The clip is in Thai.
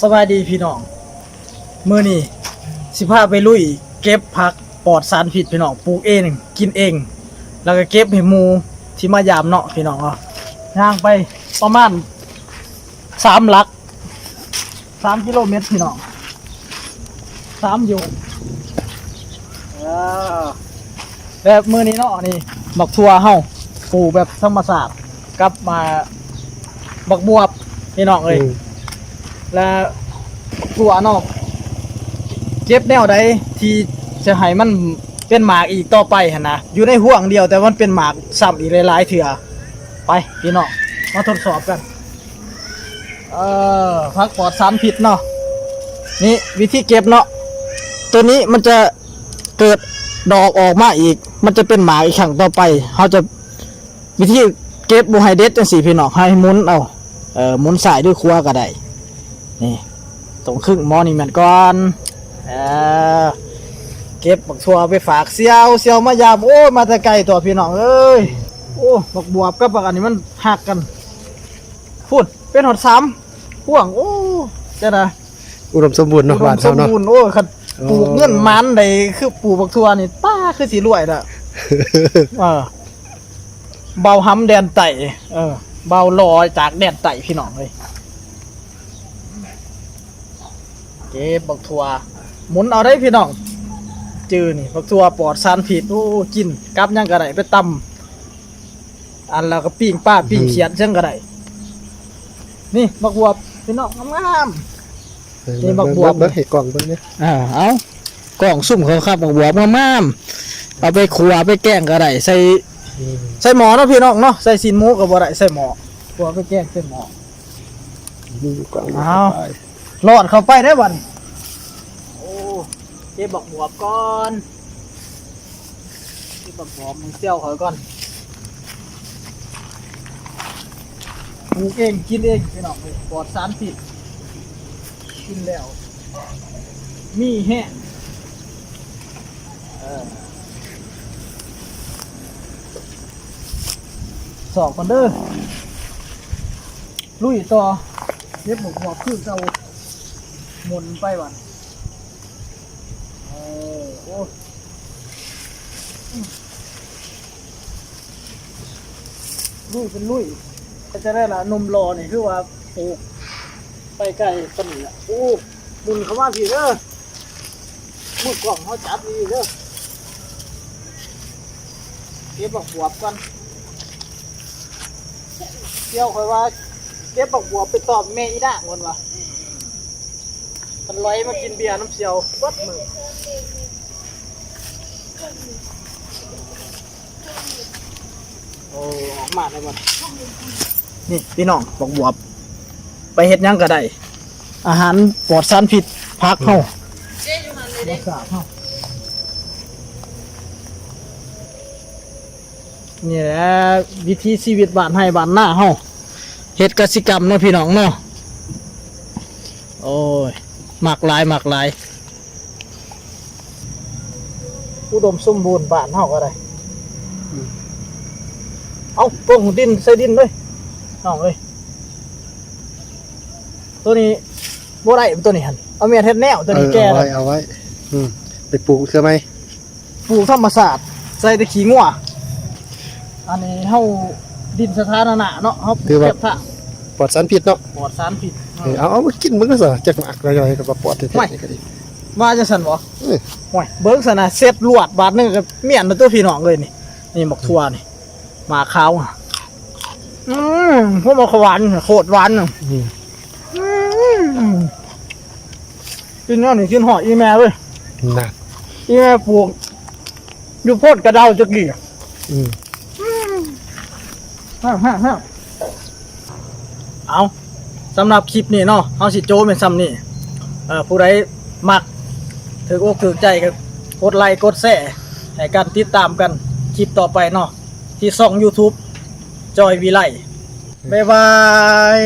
สบายดีพี่น้องมื้อนี้สิพาไปลุยเก็บผักปลอดสารพิษพี่น้องปลูกเองกินเองแล้วก็เก็บให้หมู่ที่มายามเนาะพี่น้องย่างไปประมาณ3 หลัก3 กิโลเมตรพี่น้อง3 อยู่แบบมื้อนี้เนาะนี่บักทั่วเฮาปลูกแบบธรรมชาติกับมาบักบวบพี่น้องเอ้ยแล้วตัวเนาะเก็บแนวใดที่จะให้มันเป็นหมากอีกต่อไปหั่นนะอยู่ในห่วงเดียวแต่มันเป็นหมากซ้ำอีกหลายๆเถื่อไปพี่น้องมาทดสอบกันผักปลอดสารพิษเนาะนี่วิธีเก็บเนาะตัวนี้มันจะเกิดดอกออกมาอีกมันจะเป็นหมากอีกครั้งต่อไปเขาจะวิธีเก็บบ่ให้เด็ดจังซี่พี่น้องให้หมุนเอาหมุนสายด้วยครัวก็ได้นี่ตรงครึ่งหม้อนี่แม่นก่อนเก็บบักทั่วไปฝากเสี่ยวมายามโอ้มาแต่ไกลตัวพี่น้องเอ้ยโอ้บักบวบกับบักอันนี้มันหักกันพูดเป็นหอด3พ่วงโอ้จะได้อุดมสมบูรณ์เนาะบ้านเฮาเนาะโอ้คันปลูกเงินมันได้คือปลูกบักทั่วนี่ป้าคือสิรวยล่ะเบาห้ำแดนไต่เบาลอยจากแดนไต่พี่น้องเลยเก็บบักทั่วหมุนเอาได้พี่น้องจือนี่บักทั่วปลอดสารพิษโอ้กินกับยังกระไดไปตำอันแล้วก็ปิ้งป้าปิ้งเขียดจังกระไดนี่บักบวบพี่น้องงามๆนี่บักบวบเบิ่งให้กล่องเบิ่งเนี่ยเอากล่องซุ่มเขาครับบักบวบงามๆเอาไปขัวไปแกงกระไดใส่หม้อเนาะพี่น้องเนาะใส่ซีนหมูกับบ่ได้ใส่หม้อขัวไปแกงใส่หม้อเอาหลอดเข้าไปได้บัดโอ้เก็บบักบวบก่อนเก็บบักบวบมันเซี่ยวเขาก่อนปลูกเองกินเองพี่น้องปลอดสารพิษกินแล้วมีแห้งสอบกันเด้อลุยต่อเย็บหมวกหัวพึ่งเอาหมุนไปวันโอ้ลุยเป็นลุยจะได้ละนมรอนี่คือว่าปลูกไปไกลปนนี่โอ้บุญเขาว่าพี่เด้อมือกล่องเขาจับดีเด้อเก็บบักบวบกันเที่ยวคอยว่าเก็บบักบวบไปตอบแม่อีด่างคนวะมันลอยมากินเบียร์น้ำเสียววัดมือโอ้ออกมาได้หมดนี่พี่น้องบักบวบไปเฮ็ดยังก็ได้อาหารปลอดสารพิษพักเฮารักษาเฮานี่แหละวิธีชีวิตบ้านให้บ้านหน้าเฮาเฮ็ดกสิกรรมเนาะพี่น้องเนาะโอ้ยหมากหลายอุดมสมบูรณ์บ้านเฮาก็ได้เอาปงดินใส่ดินด้วยน้องเอ้ยตัวนี้บ่ได้ตัวนี้หั่นเอาเมียเฮ็ดแนวตัวนี้แก่แล้วเอาไว้ไปปลูกเสื้อไหมปลูกธรรมชาติใส่แต่ขี้งัวอันนี้เฮาดินสาธารณะเนาะเฮาเก็บผ้าปลอดสารพิษเนาะปลอดสารพิษเอามากินมึงก็ซะจักหมากย่อยๆกับปลอดแท้ๆก็ดีว่าจะสั่นบ่โอ้ยเบิ่งซั่นน่ะเสร็จลวดบาทนึงก็เมียนตัวพี่น้องเลยนี่บักทั่วนี่หมาขาวพวกมันหวานโคตรหวานกินนี่กินหอยอีแม่เว้ยน่ะอีแม่ปลูกอยู่โพดกระเดาจักกี่เอาสำหรับคลิปนี้เนาะเอาสิโจเป็นซ้ำนี่ผู้ใดมักถืออกถือใจก็กดไลค์กดแชร์ให้กันติดตามกันคลิปต่อไปเนาะที่ช่อง YouTube จอยวิไลบ๊ายบาย